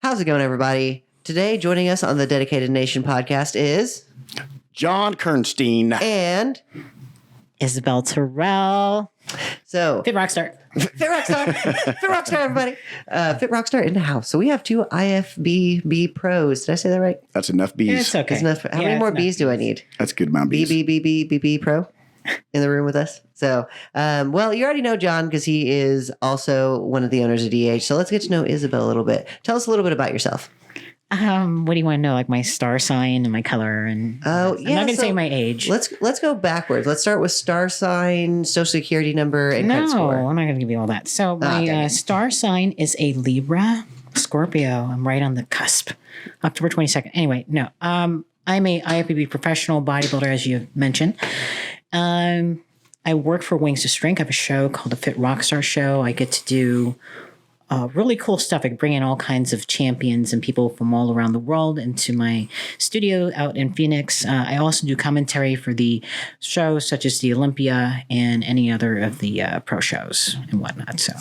How's it going, everybody? Today, joining us on the Dedicated Nation podcast is John Kernstein and Isabelle Turell. So Fitrockstar. Fitrockstar, everybody. Fitrockstar in the house. So we have two IFBB pros. Did I say that right? That's enough bees. Yeah, it's okay. That's enough. How many more bees do I need? That's a good amount of bees. BB pro in the room with us. So, well, you already know John because he is also one of the owners of DH. So let's get to know Isabel a little bit. Tell us a little bit about yourself. What do you want to know? Like my star sign and my color, and Oh, I'm not going to say my age. Let's go backwards. Let's start with star sign, social security number, and credit score. I'm not going to give you all that. So my star sign is a Libra, Scorpio. I'm right on the cusp. October 22nd. Anyway, no. I'm a IFBB professional bodybuilder, as you mentioned. I work for Wings to Strength. I have a show called the Fitrockstar Show. I get to do really cool stuff. I bring in all kinds of champions and people from all around the world into my studio out in Phoenix. I also do commentary for the shows such as the Olympia and any other of the pro shows and whatnot. So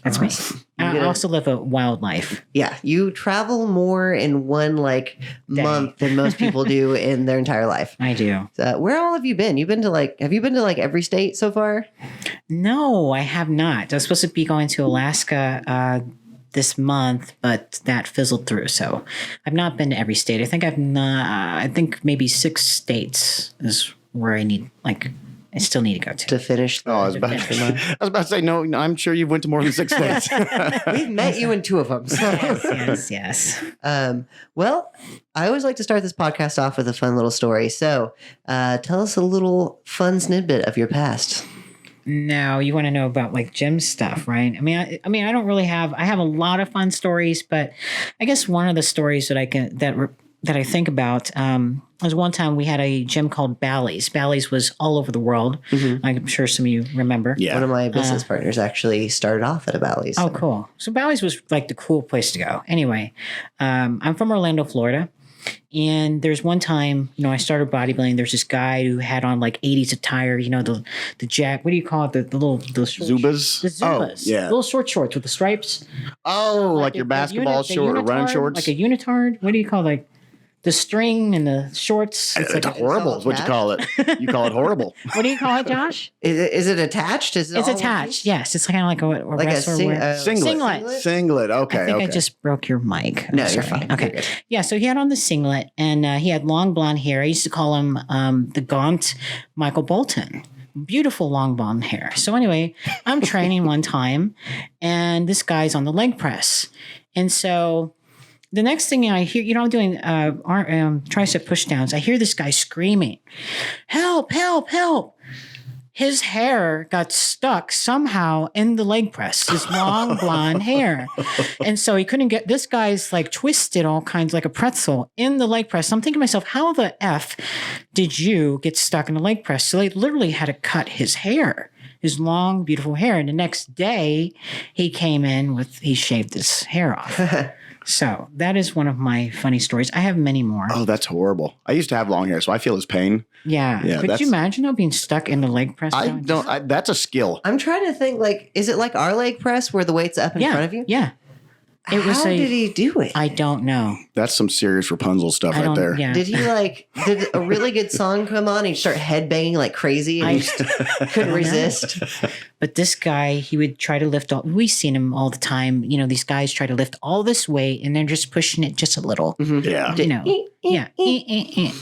that's me. I also live a wild life. Yeah, you travel more in one month than most people do in their entire life. I do. So, where all have you been? Have you been to every state so far? No, I have not. I was supposed to be going to Alaska this month, but that fizzled through. So I've not been to every state. I think maybe 6 states is where I still need to go to Finish. I was about to say, no, I'm sure you went to more than 6 states. We've met you in 2 of them. So. Yes. Well, I always like to start this podcast off with a fun little story. So tell us a little fun snippet of your past. Now you want to know about gym stuff, right? I mean, I don't really have. I have a lot of fun stories, but I guess one of the stories that I think about was one time we had a gym called Bally's. Bally's was all over the world. Mm-hmm. I'm sure some of you remember. Yeah. One of my business partners actually started off at a Bally's. Oh, cool. So Bally's was the cool place to go. Anyway, I'm from Orlando, Florida. And there's one time, I started bodybuilding. There's this guy who had on 80s attire, the jack. What do you call it? The Zubas? The Zubas. Oh, yeah. Little short shorts with the stripes. Oh, like your basketball short or running shorts? Like a unitard. What do you call the string and the shorts? It's horrible is what you call it. You call it horrible. What do you call it, Josh? Is it attached? It's attached. Yes. It's kind of like a singlet. Singlet. Okay. I think I just broke your mic. No, you're fine. Okay. Yeah. So he had on the singlet and he had long blonde hair. I used to call him the gaunt Michael Bolton. Beautiful long blonde hair. So anyway, I'm training one time and this guy's on the leg press. And so the next thing I hear, I'm doing tricep push downs. I hear this guy screaming, "Help, help, help." His hair got stuck somehow in the leg press, his long blonde hair. And so he couldn't get, this guy's twisted all kinds like a pretzel in the leg press. So I'm thinking to myself, how the F did you get stuck in the leg press? So they literally had to cut his hair, his long, beautiful hair. And the next day he came in he shaved his hair off. So that is one of my funny stories. I have many more. Oh, that's horrible. I used to have long hair, so I feel his pain. Yeah. Could you imagine being stuck in the leg press? That's a skill. I'm trying to think, is it like our leg press where the weight's up in front of you? Yeah. How did he do it? I don't know. That's some serious Rapunzel stuff right there. Yeah. Did he did a really good song come on and he start headbanging like crazy and you just couldn't resist? But this guy, he would try to lift we've seen him all the time. These guys try to lift all this weight and they're just pushing it just a little. Mm-hmm. Yeah. Yeah.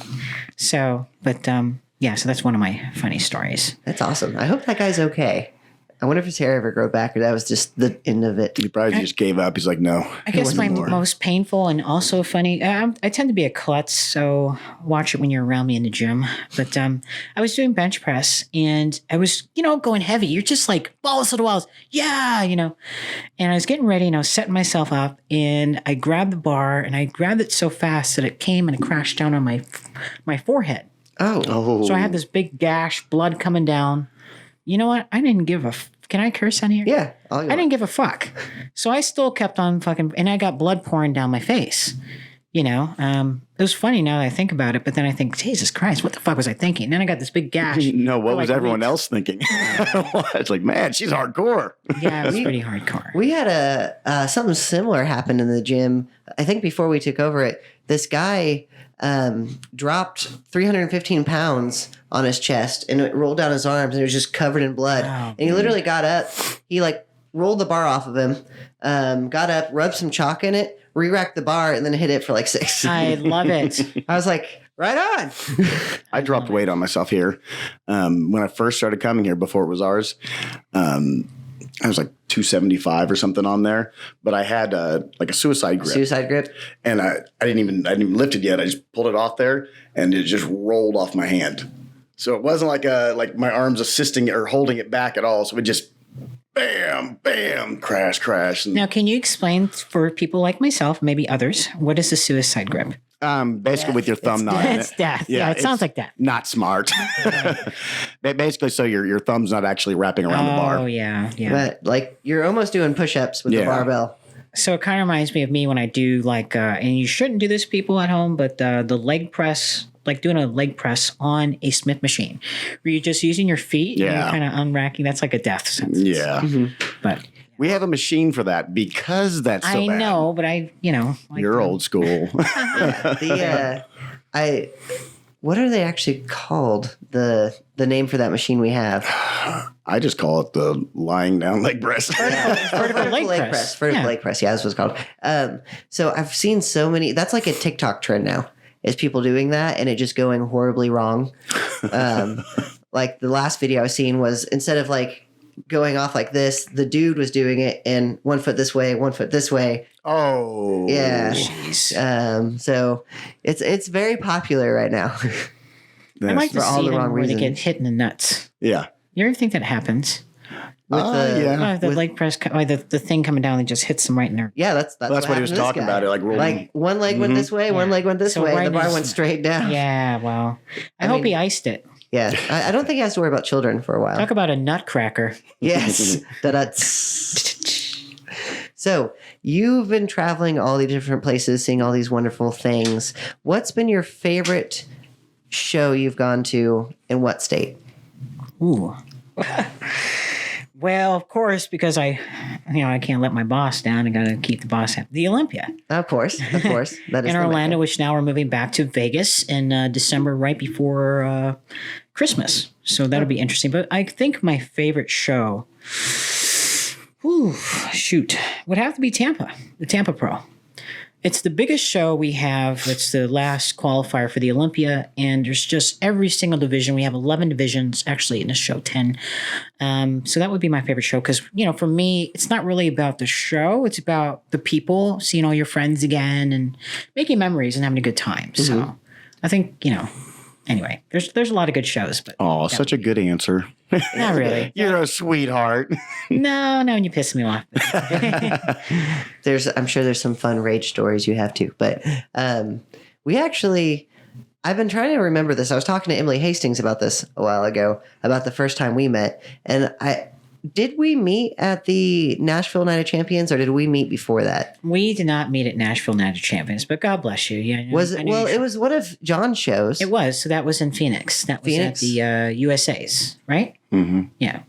So, but so that's one of my funny stories. That's awesome. I hope that guy's okay. I wonder if his hair ever grew back or that was just the end of it. He probably just gave up. He's like, no. I guess my most painful and also funny, I tend to be a klutz, so watch it when you're around me in the gym. But I was doing bench press and I was, going heavy. You're just balls to the walls. Yeah, And I was getting ready and I was setting myself up and I grabbed the bar and I grabbed it so fast that it came and it crashed down on my forehead. Oh. So I had this big gash, blood coming down. You know what? I didn't give a... Can I curse on here? Yeah. I didn't give a fuck. So I still kept on fucking... And I got blood pouring down my face. It was funny now that I think about it, but then I think, Jesus Christ, what the fuck was I thinking? And then I got this big gash. No, what for was like a everyone week. else thinking? It's like, man, she's hardcore. Yeah, it was pretty hardcore. We had something similar happen in the gym. I think before we took over it, this guy dropped 315 pounds on his chest, and it rolled down his arms, and it was just covered in blood. Oh, and he literally got up. He rolled the bar off of him, got up, rubbed some chalk in it, re-racked the bar, and then hit it for 6. I love it. I was like, right on. I dropped weight on myself here. When I first started coming here before it was ours, I was 275 or something on there, but I had a suicide grip. Suicide grip. And I didn't even lift it yet. I just pulled it off there and it just rolled off my hand. So it wasn't like my arms assisting or holding it back at all. So it just bam, bam, crash. And Now, can you explain for people like myself, maybe others, what is a suicide grip? basically with your thumb not in It's it. death. Yeah, it sounds like that. Not smart. Basically, so your thumb's not actually wrapping around the bar. Oh, yeah. But you're almost doing push-ups with the barbell. So it kind of reminds me of me when I do and you shouldn't do this, people at home, but the leg press, doing a leg press on a Smith machine, where you're just using your feet and you're kind of unracking. That's like a death sentence. Yeah. Mm-hmm. But we have a machine for that because that's so bad. I know, but You're old school. What are they actually called? The name for that machine we have? I just call it the lying down leg press. Vertical leg press. Vertical leg press. Yeah, that's what it's called. So I've seen so many. That's like a TikTok trend now. Is people doing that and it just going horribly wrong. Like the last video I seen was instead of going off like this, the dude was doing it in 1 foot this way, 1 foot this way. Oh, yeah. Jeez. So it's very popular right now. I like to for all see the them wrong where they reasons. get hit in the nuts. Yeah. You ever think that happens? With The leg press, the thing coming down, it just hits them right in their. Yeah, that's what he was talking about. It rolling. Like one leg went this way, one leg went this So way, right and the bar in- went straight down. Yeah, well, I hope he iced it. Yeah, I don't think he has to worry about children for a while. Talk about a nutcracker. Yes. Da-da. So you've been traveling all these different places, seeing all these wonderful things. What's been your favorite show you've gone to in what state? Ooh. Well, of course, because I can't let my boss down. I got to keep the boss happy. The Olympia. Of course. That is in the Orlando, Mecca. which now we're moving back to Vegas in December, right before Christmas. So that'll be interesting. But I think my favorite show, would have to be Tampa, the Tampa Pro. It's the biggest show we have. It's the last qualifier for the Olympia, and there's just every single division. We have 11 divisions, actually, in this show, 10. So that would be my favorite show because, for me, it's not really about the show. It's about the people, seeing all your friends again and making memories and having a good time. Mm-hmm. So I think, anyway, there's a lot of good shows. But oh, such a good answer. Not really. You're a sweetheart. No, you piss me off. I'm sure there's some fun rage stories you have too. But I've been trying to remember this. I was talking to Emily Hastings about this a while ago, about the first time we met. And did we meet at the Nashville Night of Champions or did we meet before that? We did not meet at Nashville Night of Champions, but God bless you. Yeah, Was it? Well, it was one of John's shows. It was. So that was in Phoenix. That was Phoenix? at the USA's, right? Mm-hmm. Yeah.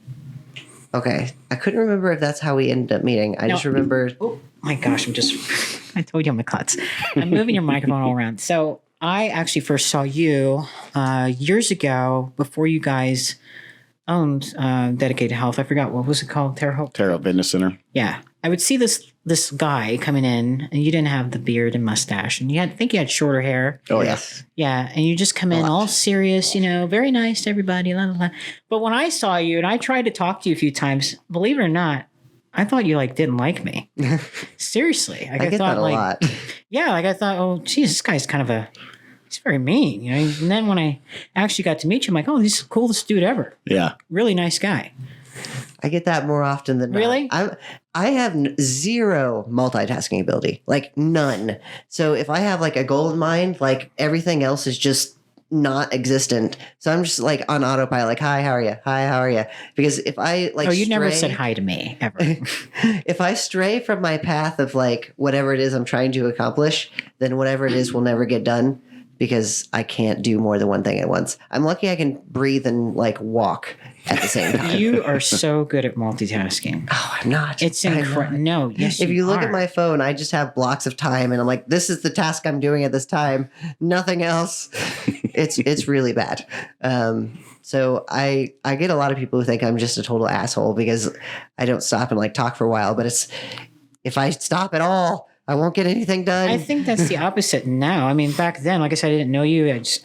Okay. I couldn't remember if that's how we ended up meeting. I just remember. Oh my gosh, I told you I'm a klutz. I'm moving your microphone all around. So I actually first saw you years ago before you guys owned Dedicated Health. I forgot, what was it called? Tyrell Fitness Center. Yeah. I would see this guy coming in, and you didn't have the beard and mustache, and I think you had shorter hair. Oh, Yes. Yeah, and you just come in all serious, very nice to everybody. La, la, la. But when I saw you, and I tried to talk to you a few times, believe it or not, I thought you didn't like me. Seriously, I get thought that a lot. Yeah, I thought, oh, geez, this guy's kind of he's very mean, And then when I actually got to meet you, I'm like, oh, he's the coolest dude ever. Yeah, really nice guy. I get that more often than not. Really? I have zero multitasking ability, none. So if I have a goal in mind, everything else is just not existent. So I'm just like on autopilot, like, hi, how are you? Hi, how are you? Because if I like, you never said hi to me ever. If I stray from my path of like whatever it is I'm trying to accomplish, then whatever it is will never get done because I can't do more than one thing at once. I'm lucky I can breathe and like walk at the same time. You are so good at multitasking. Oh, I'm not. It's incredible. No, yes, if you look are. at my phone, I just have blocks of time, and I'm like, this is the task I'm doing at this time. Nothing else. It's really bad. So I get a lot of people who think I'm just a total asshole because I don't stop and like talk for a while. But it's if I stop at all, I won't get anything done. I think that's the opposite now. I mean, back then, like I said, I didn't know you. It's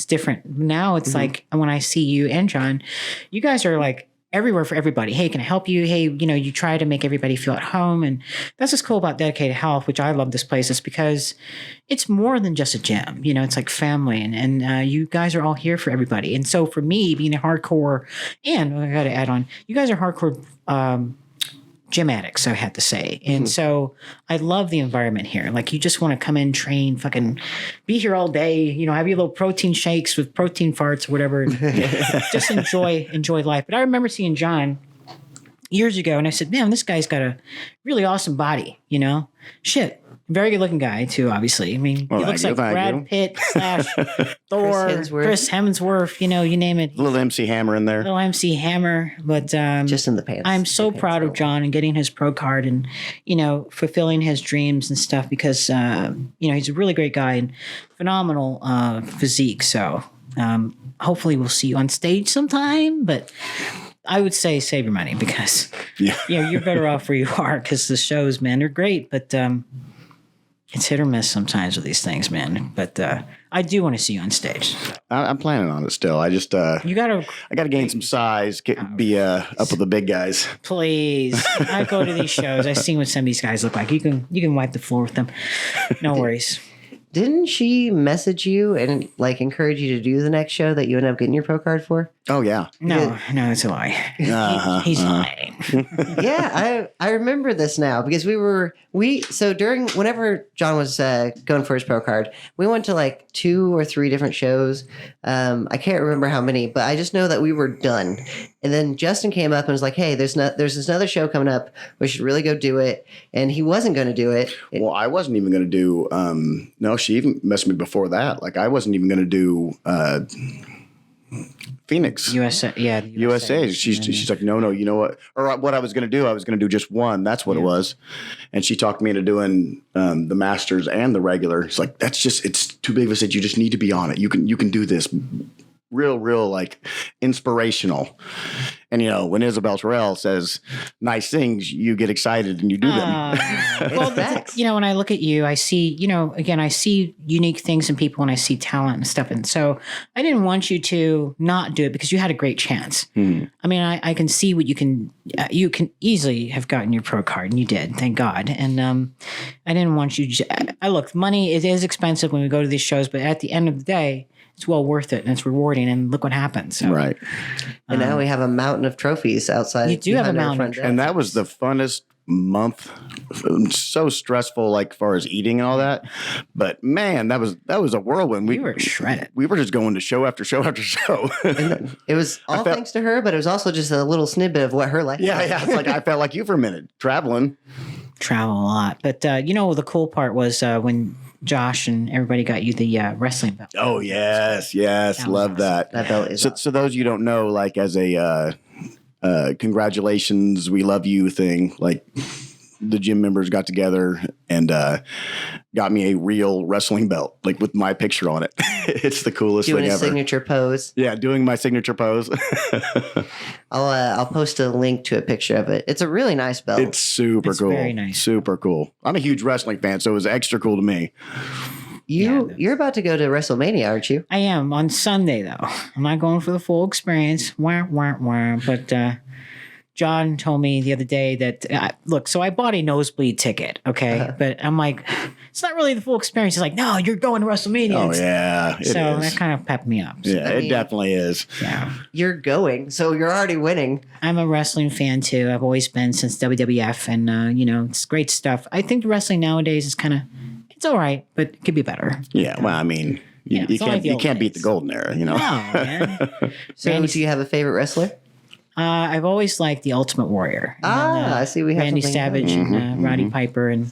different. Now it's like when I see you and John, you guys are like everywhere for everybody. Hey, can I help you? Hey, you try to make everybody feel at home. And that's what's cool about Dedicated Health, which I love this place, is because it's more than just a gym. It's like family. And you guys are all here for everybody. And so for me, being a hardcore, and I got to add on, you guys are hardcore gym addicts, I had to say. And so I love the environment here. Like, you just want to come in, train, fucking be here all day, have your little protein shakes with protein farts or whatever. And just enjoy life. But I remember seeing John years ago and I said, man, this guy's got a really awesome body, Shit. Very good looking guy too, obviously. I mean, he looks like Brad Pitt / Thor, Chris Hemsworth, you name it. Little MC Hammer in there. Little MC Hammer, but just in the pants. I'm so proud of John and getting his pro card and fulfilling his dreams and stuff because he's a really great guy and phenomenal physique. So hopefully we'll see you on stage sometime, but I would say save your money because you're better off where you are because the shows, man, they're great, but it's hit or miss sometimes with these things, man. But I do want to see you on stage. I'm planning on it still. I just I gotta gain some size, be up with the big guys. Please, I go to these shows. I've seen what some of these guys look like. You can wipe the floor with them. No worries. Didn't she message you and like encourage you to do the next show that you end up getting your pro card for? Oh yeah. No, it's a lie. He's lying. Yeah, I remember this now because whenever John was going for his pro card, we went to like 2 or 3 different shows. I can't remember how many, but I just know that we were done. And then Justin came up and was like, "Hey, there's this another show coming up. We should really go do it." And he wasn't going to do it. Well, I wasn't even going to do. No, she even messaged me before that. Like I wasn't even going to do. Phoenix. USA, yeah. USA. She's like, no, you know what? Or what I was going to do, I was going to do just one. That's what it was. And she talked me into doing the Masters and the regular. It's like, it's too big of a set. You just need to be on it. You can do this. Real like inspirational. And when Isabelle Turell says nice things, you get excited and you do them. Well, when I look at you, I see, again, I see unique things in people and I see talent and stuff. And so I didn't want you to not do it because you had a great chance. I mean, I can see what you can easily have gotten your pro card and you did, thank God. And I didn't want you look, money, it is expensive when we go to these shows, but at the end of the day, it's well worth it and it's rewarding and look what happens. So, right. And now we have a mountain of trophies outside. You do have a mountain. And that was the funnest month. So stressful, like far as eating and all that. But man, that was a whirlwind. We were shredded. We were just going to show after show after show. And it was all thanks to her, but it was also just a little snippet of what her life was. Yeah. It's like I felt like you for a minute traveling. Travel a lot. But the cool part was when Josh and everybody got you the wrestling belt. Oh, yes. Love that. That belt is so those you don't know, like as a congratulations, we love you thing, like the gym members got together and got me a real wrestling belt, like with my picture on it. It's the coolest thing ever. Doing a signature pose. Yeah, doing my signature pose. I'll post a link to a picture of it. It's a really nice belt. It's super cool. Very nice. Super cool. I'm a huge wrestling fan, so it was extra cool to me. You're about to go to WrestleMania, aren't you? I am on Sunday though. I'm not going for the full experience. But John told me the other day that look. So I bought a nosebleed ticket, okay, but I'm like, it's not really the full experience. He's like, no, you're going to WrestleMania. Oh yeah, so that kind of pepped me up. So, yeah, it definitely is. Yeah, you're going, so you're already winning. I'm a wrestling fan too. I've always been since WWF, and it's great stuff. I think the wrestling nowadays is it's all right, but it could be better. Yeah, well, I mean, You can't beat the golden era, you know. No, man. So, do you have a favorite wrestler? I've always liked the Ultimate Warrior. I see. We have Randy something Savage and Roddy Piper and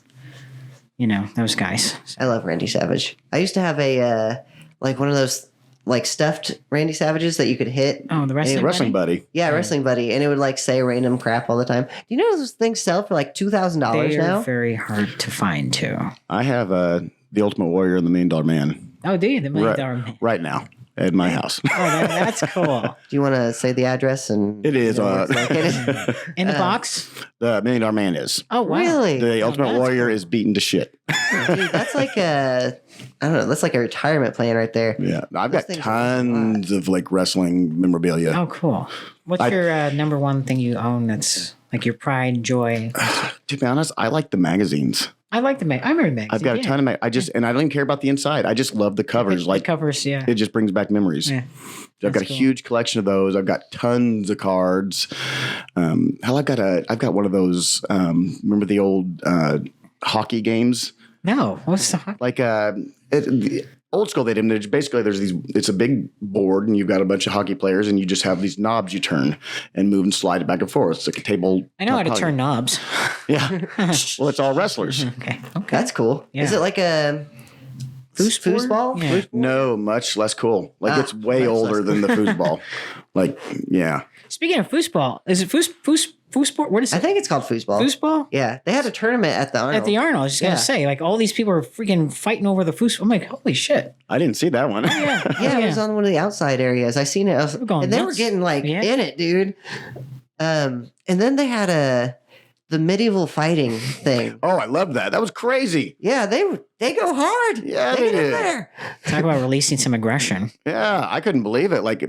those guys. I love Randy Savage. I used to have a like one of those like stuffed Randy Savages that you could hit. Oh, the wrestling buddy. Yeah, wrestling buddy, and it would like say random crap all the time. Do you know those things sell for like $2,000 now? They're very hard to find too. I have the Ultimate Warrior and the $1 Million Man. Oh, do you? The $1 Million Man. Right now at my house. Oh, that's cool. Do you want to say the address? And it is. In the box? The $1 Million Man is. Oh, wow. Really? The Ultimate Warrior cool. is beaten to shit. Dude, that's like I don't know. That's like a retirement plan right there. Yeah. I've got tons of like wrestling memorabilia. Oh, cool. What's your number one thing you own that's like your pride and joy? To be honest, I like the magazines. I like the magazine. I remember magazines. I've got a ton of and I don't even care about the inside. I just love the covers. The covers, yeah. It just brings back memories. Yeah. I've got a huge collection of those. I've got tons of cards. I've got one of those. Remember the old hockey games? No, what's the hockey? Like old school. They didn't. Basically, it's a big board, and you've got a bunch of hockey players, and you just have these knobs you turn and move and slide it back and forth. It's like a table. I know how to turn knobs. Yeah. Well, it's all wrestlers. Okay. That's cool. Yeah. Is it like a foosball? Yeah. No, much less cool. Like it's way older than the foosball. Like, yeah. Speaking of foosball, is it foosball? What is it? I think it's called foosball. Foosball? Yeah. They had a tournament at the Arnold. At the Arnold. I was just going to say, like, all these people are freaking fighting over the foosball. I'm like, holy shit. I didn't see that one. Yeah, it was on one of the outside areas. I seen it. And they were getting like in it, dude. And then they had the medieval fighting thing. Oh, I love that. That was crazy. Yeah, they go hard. Yeah, they did. There. Talk about releasing some aggression. Yeah, I couldn't believe it. Like,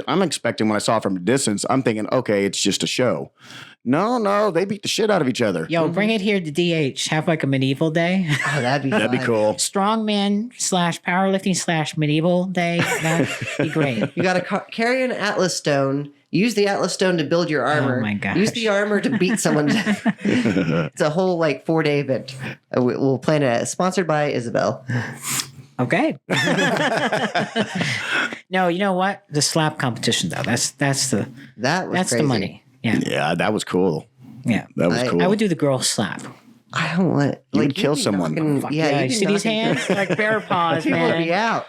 I'm expecting when I saw it from a distance, I'm thinking, okay, it's just a show. No, they beat the shit out of each other. Yo, bring it here to DH. Have like a medieval day. Oh, that'd be cool. Strongman / powerlifting / medieval day. That'd be great. You got to carry an Atlas stone. Use the Atlas stone to build your armor. Oh my gosh. Use the armor to beat someone. It's a whole like 4-day event. We'll plan it. Sponsored by Isabel. Okay. No, you know what? The slap competition though. That's the crazy. money. Yeah. Yeah, that was cool. Yeah. That was cool. I would do the girl slap. I don't want you would kill someone. Yeah, you see these hands? Like bear paws, people man. would be out.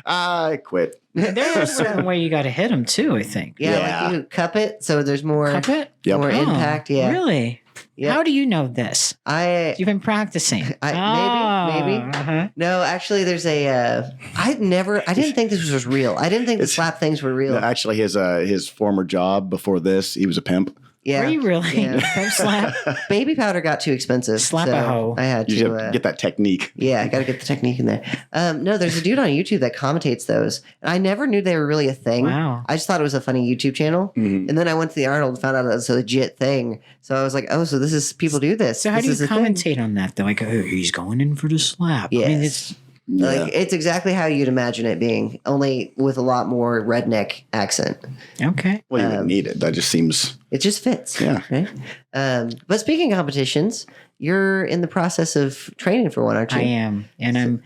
I quit. There's a certain way you got to hit them too, I think. Yeah, like you cup it so there's more Cup it? more impact. Yeah. Really? Yep. How do you know this? You've been practicing. Maybe. Uh-huh. No, actually, there's I didn't think this was real. I didn't think the slap things were real. No, actually, his former job before this, he was a pimp. Yeah. Were you really? Yeah. Pimp slap? Baby powder got too expensive. Slap a hoe. I had You to have to get that technique. Yeah, I got to get the technique in there. No, there's a dude on YouTube that commentates those. And I never knew they were really a thing. Wow. I just thought it was a funny YouTube channel. Mm-hmm. And then I went to the Arnold and found out it was a legit thing. So I was like, oh, so this is, people do this. So how this do you commentate on that though? Like, oh, he's going in for the slap. Yes. I mean, it's... Like, it's exactly how you'd imagine it being, only with a lot more redneck accent. Okay. Well, you wouldn't need it. That just seems... It just fits. Yeah. Right? But speaking of competitions, you're in the process of training for one, aren't you? I am. And I'm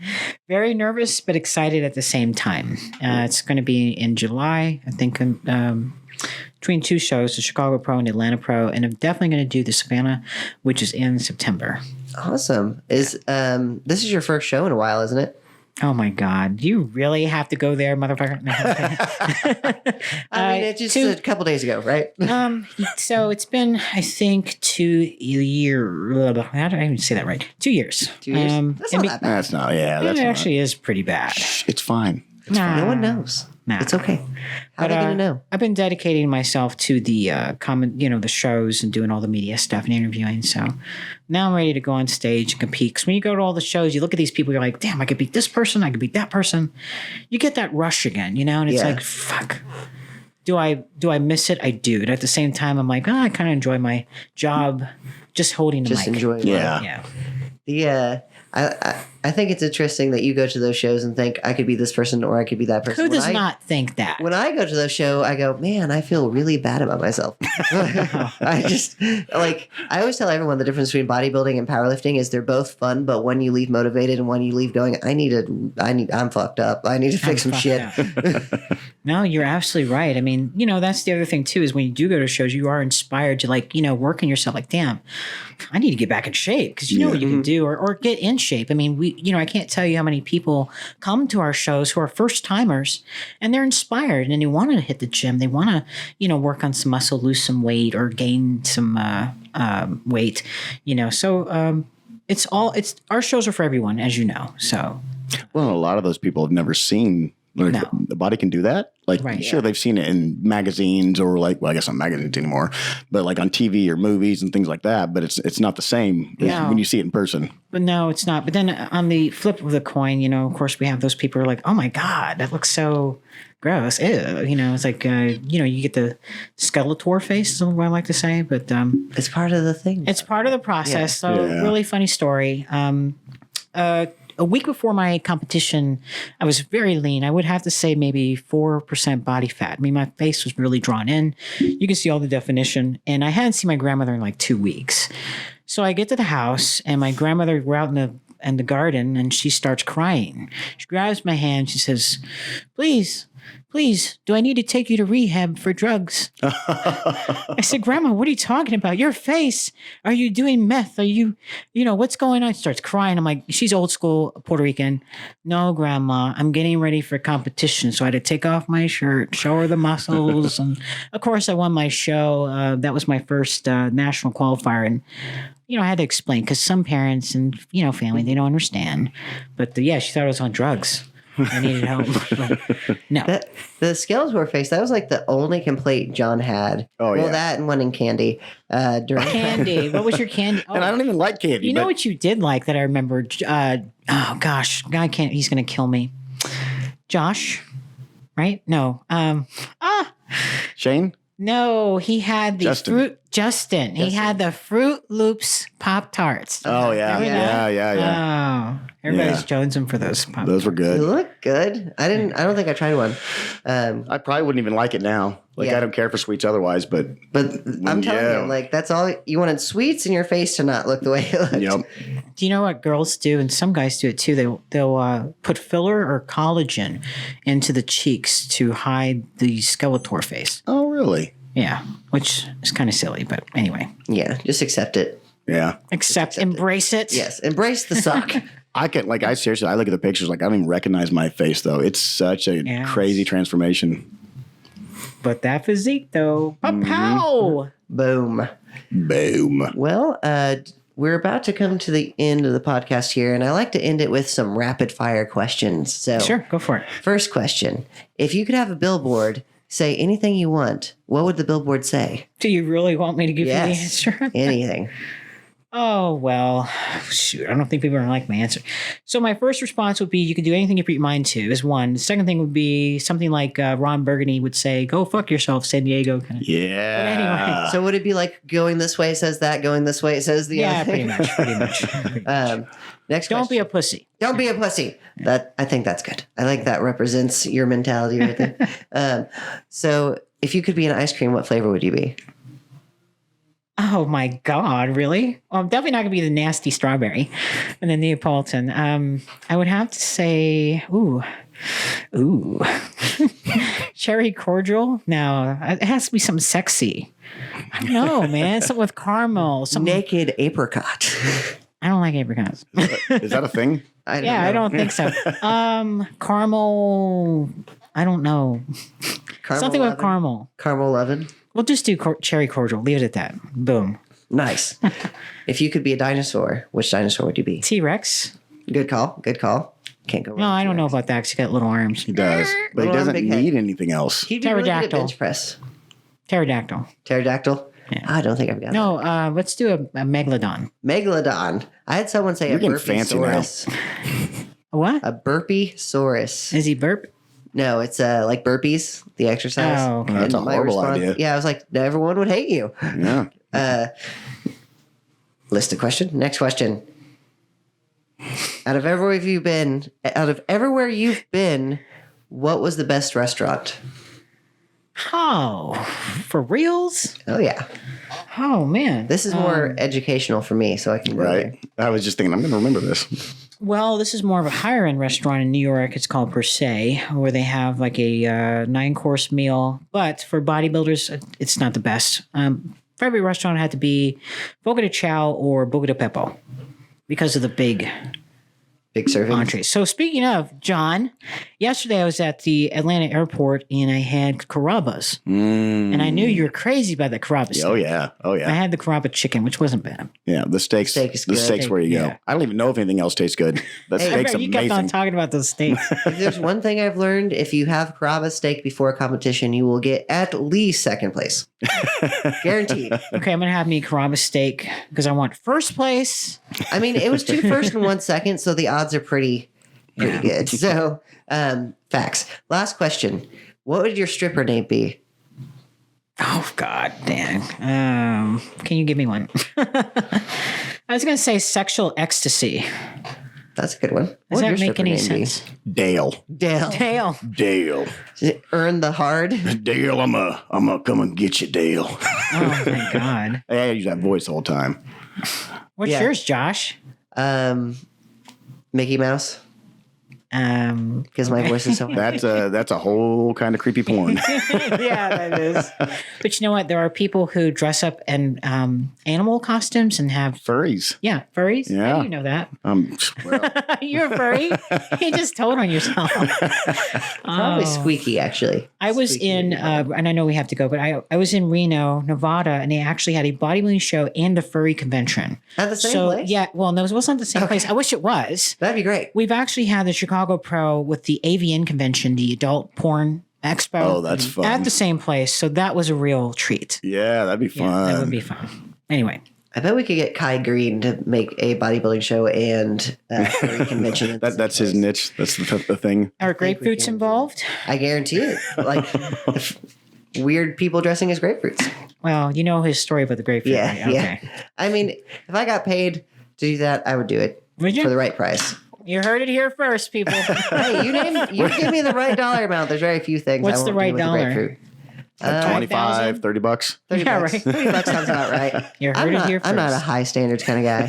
very nervous, but excited at the same time. It's going to be in July, I think, between two shows, the Chicago Pro and the Atlanta Pro. And I'm definitely going to do the Savannah, which is in September. Awesome. This is your first show in a while, isn't it? Oh my God! You really have to go there, motherfucker. No, I mean, it's just a couple days ago, right? So it's been, I think, 2 years. How do I even say that right? 2 years. 2 years. That's not that bad. That's not. Yeah, that's it actually is pretty bad. It's fine. No one knows. Nah. It's okay. How are they going to know? I've been dedicating myself to the the shows and doing all the media stuff and interviewing. So now I'm ready to go on stage and compete. Because when you go to all the shows, you look at these people, you're like, damn, I could beat this person. I could beat that person. You get that rush again, and it's like, fuck. Do I miss it? I do. But at the same time, I'm like, I kind of enjoy my job just holding the mic. Just enjoy it. Yeah. The I think it's interesting that you go to those shows and think I could be this person or I could be that person. Who does not think that? When I go to those shows, I go, man, I feel really bad about myself. I just like, I always tell everyone the difference between bodybuilding and powerlifting is they're both fun, but when you leave motivated and when you leave going, I'm fucked up. I need to fix some shit. No, you're absolutely right. I mean, that's the other thing too, is when you do go to shows, you are inspired to work on yourself. Like, damn, I need to get back in shape because you know what you can do or get in shape. I mean, I can't tell you how many people come to our shows who are first timers and they're inspired and they want to hit the gym. They want to, work on some muscle, lose some weight or gain some weight, So it's our shows are for everyone, as you know. So, well, a lot of those people have never seen the body can do that. Like, sure, they've seen it in magazines or I guess not magazines anymore, but like on TV or movies and things like that. But it's not the same when you see it in person. But no, it's not. But then on the flip of the coin, of course, we have those people who are like, oh my God, that looks so gross. Ew. It's like, you get the Skeletor face is what I like to say. But it's part of the thing. It's part of the process. Yeah. So really funny story. A week before my competition, I was very lean. I would have to say maybe 4% body fat. I mean, my face was really drawn in. You can see all the definition. And I hadn't seen my grandmother in like 2 weeks. So I get to the house and my grandmother, we're out in the garden and she starts crying. She grabs my hand. She says, please, do I need to take you to rehab for drugs? I said, Grandma, what are you talking about? Your face. Are you doing meth? Are you, what's going on? She starts crying. I'm like, she's old school Puerto Rican. No, Grandma, I'm getting ready for competition. So I had to take off my shirt, show her the muscles. And of course, I won my show. That was my first national qualifier. And, I had to explain because some parents and, family, they don't understand. But she thought I was on drugs. I needed help. No. The Skeletor face, that was like the only complaint John had. Oh, yeah. Well, that and one in candy. During candy. What was your candy? Oh, and I don't even like candy. You know what you did like that I remember? Oh, gosh. Guy can't. He's going to kill me. Josh, right? No. Shane? No, he had the Justin. He had the Fruit Loops Pop-Tarts. Oh, yeah. Yeah. Oh, everybody's jonesing for those Pop-Tarts. Those were good. They look good. I don't think I tried one. I probably wouldn't even like it now. I don't care for sweets otherwise, but I'm telling you, that's all you wanted, sweets in your face to not look the way it looked. Yep. Do you know what girls do? And some guys do it too. They'll put filler or collagen into the cheeks to hide the Skeletor face. Oh, really? Yeah, which is kind of silly, but anyway. Yeah, just accept it. Yeah. Embrace it. Yes, embrace the suck. I look at the pictures, I don't even recognize my face, though. It's such a crazy transformation. But that physique, though, pow! Boom. Well, we're about to come to the end of the podcast here, and I like to end it with some rapid fire questions. So, sure, go for it. First question: if you could have a billboard say anything you want, what would the billboard say? Do you really want me to give you the answer? Anything. Oh, well, shoot. I don't think people are going to like my answer. So my first response would be you can do anything you put your mind to is one. The second thing would be something like Ron Burgundy would say, go fuck yourself, San Diego. Kind of. Yeah. But anyway. So would it be like going this way says that, going this way it says the other thing? Pretty much. Next Don't question. be a pussy. Don't be a pussy. I think that's good. I like that represents your mentality right there. So if you could be an ice cream, what flavor would you be? Oh my God, really? Well, I'm definitely not going to be the nasty strawberry and the Neapolitan. I would have to say, ooh, cherry cordial. No, it has to be something sexy. I don't know, man. Something with caramel. Naked apricot. I don't like apricots. Is that a thing? I don't think so. Caramel. I don't know. Something with caramel. Caramel oven. We'll just do cherry cordial. Leave it at that. Boom. Nice. If you could be a dinosaur, which dinosaur would you be? T-Rex. Good call. Can't go wrong. No, I don't know about that because he got little arms. He does, but he doesn't need anything else. He'd be really good at bench press. Pterodactyl. Yeah. I don't think I've got that. No, let's do a megalodon. Megalodon. I had someone say You're a getting fancy now. A what? A burpee-saurus. Is he burp? No, it's like burpees, the exercise. Oh, okay. That's a horrible idea. Yeah, I was like, everyone would hate you. Yeah. List a question. Next question. Out of everywhere you've been, what was the best restaurant? Oh, for reals? Oh yeah. Oh man. This is more educational for me, so I can go there. I was just thinking, I'm going to remember this. Well, this is more of a higher end restaurant in New York. It's called Per Se, where they have like a 9-course meal. But for bodybuilders, it's not the best. For every restaurant, it had to be Boca de Chow or Boca de Pepo because of the big serving entrees. So speaking of, John, yesterday I was at the Atlanta airport and I had carrabas. And I knew you were crazy about the carrabas. Oh, yeah. Oh, yeah. I had the carrabba chicken, which wasn't bad. Yeah, the steak is good. The steak's where you go. I don't even know if anything else tastes good. That steak's amazing. You kept on talking about those steaks. If there's one thing I've learned, if you have carrabba steak before a competition, you will get at least second place. Guaranteed. Okay, I'm going to have me carrabba steak because I want first place. I mean, it was 2 first and 1 second, so the odds are pretty good. So, facts. Last question. What would your stripper name be? Oh, God, dang. Can you give me one? I was going to say sexual ecstasy. That's a good one. Does that make any sense? Dale. Earn the hard. Dale, I'm a come and get you, Dale. Oh, my God. I use that voice all the time. What's yours, Josh? Mickey Mouse. Because my voice is so hard. That's a whole kind of creepy porn. Yeah, that is. But you know what? There are people who dress up in animal costumes and have furries. Yeah, furries. Yeah, how do you know that? Well. You're a furry. You just told on yourself. Probably Squeaky, actually. I was in, and I know we have to go, but I was in Reno, Nevada, and they actually had a bodybuilding show and a furry convention. At the same place? Yeah, well, no, it wasn't the same place. I wish it was. That'd be great. We've actually had the Chicago Pro with the AVN convention, the Adult Porn Expo. Oh, that's fun. At the same place. So that was a real treat. Yeah, that'd be fun. Yeah, that would be fun. Anyway. I bet we could get Kai Green to make a bodybuilding show and a convention. That's his niche. That's the thing. Are grapefruits involved? I guarantee it. Like weird people dressing as grapefruits. Well, you know his story about the grapefruit. Yeah, right? Okay. yeah. I mean, if I got paid to do that, I would do it. Would you? For the right price. You heard it here first, people. Hey, you give me the right dollar amount. There's very few things. What's I won't the right do with dollar? The grapefruit. Like 25, 30 bucks. 30 Yeah, bucks. right. 30 bucks sounds about right. You heard it here I'm not a first. high standards kind of guy.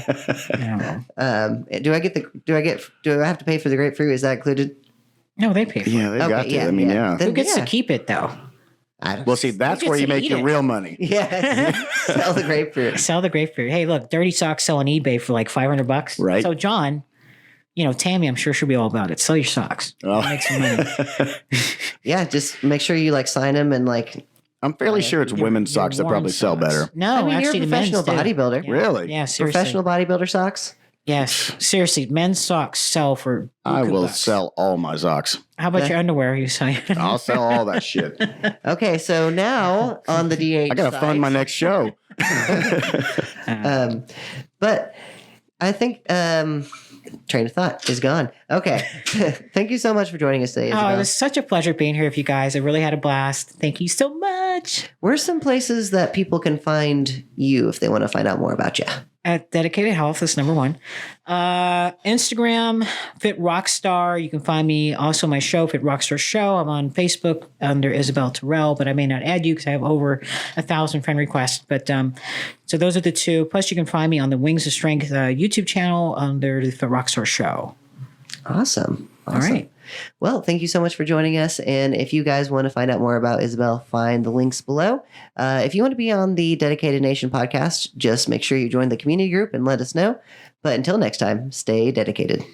Do I have to pay for the grapefruit? Is that included? No, they pay for it. Yeah, they've got to. I mean, yeah. Then, Who gets to keep it, though? I don't Well, see, that's gets where you to make eat your it? real money. Yeah. Sell the grapefruit. Sell the grapefruit. Hey, look, Dirty Socks sell on eBay for like $500. Right. So, John, Tammy, I'm sure she'll be all about it. Sell your socks. Oh. Make some money. Yeah, just make sure you sign them and I'm fairly sure it's women's socks that warm probably sell socks. better. No, I mean, actually, you're a the men's professional do. bodybuilder. Yeah. Really? Yeah, seriously. Professional bodybuilder socks? Yes, seriously. Men's socks sell for I will $2. sell all my socks. How about your underwear? You sell? I'll sell all that shit. Okay, so now on the DH I gotta side, fund my next show. But I think train of thought is gone. Okay. Thank you so much for joining us today, Isabel. Oh, it was such a pleasure being here with you guys. I really had a blast. Thank you so much. Where's some places that people can find you if they want to find out more about you? At Dedicated Health is number one. Instagram, Fitrockstar. You can find me also my show, Fitrockstar Show. I'm on Facebook under Isabelle Turell, but I may not add you because I have over 1,000 friend requests. But so those are the two. Plus, you can find me on the Wings of Strength YouTube channel under the Fitrockstar Show. Awesome. All right. Well, thank you so much for joining us. And if you guys want to find out more about Isabel, find the links below. If you want to be on the Dedicated Nation podcast, just make sure you join the community group and let us know. But until next time, stay dedicated.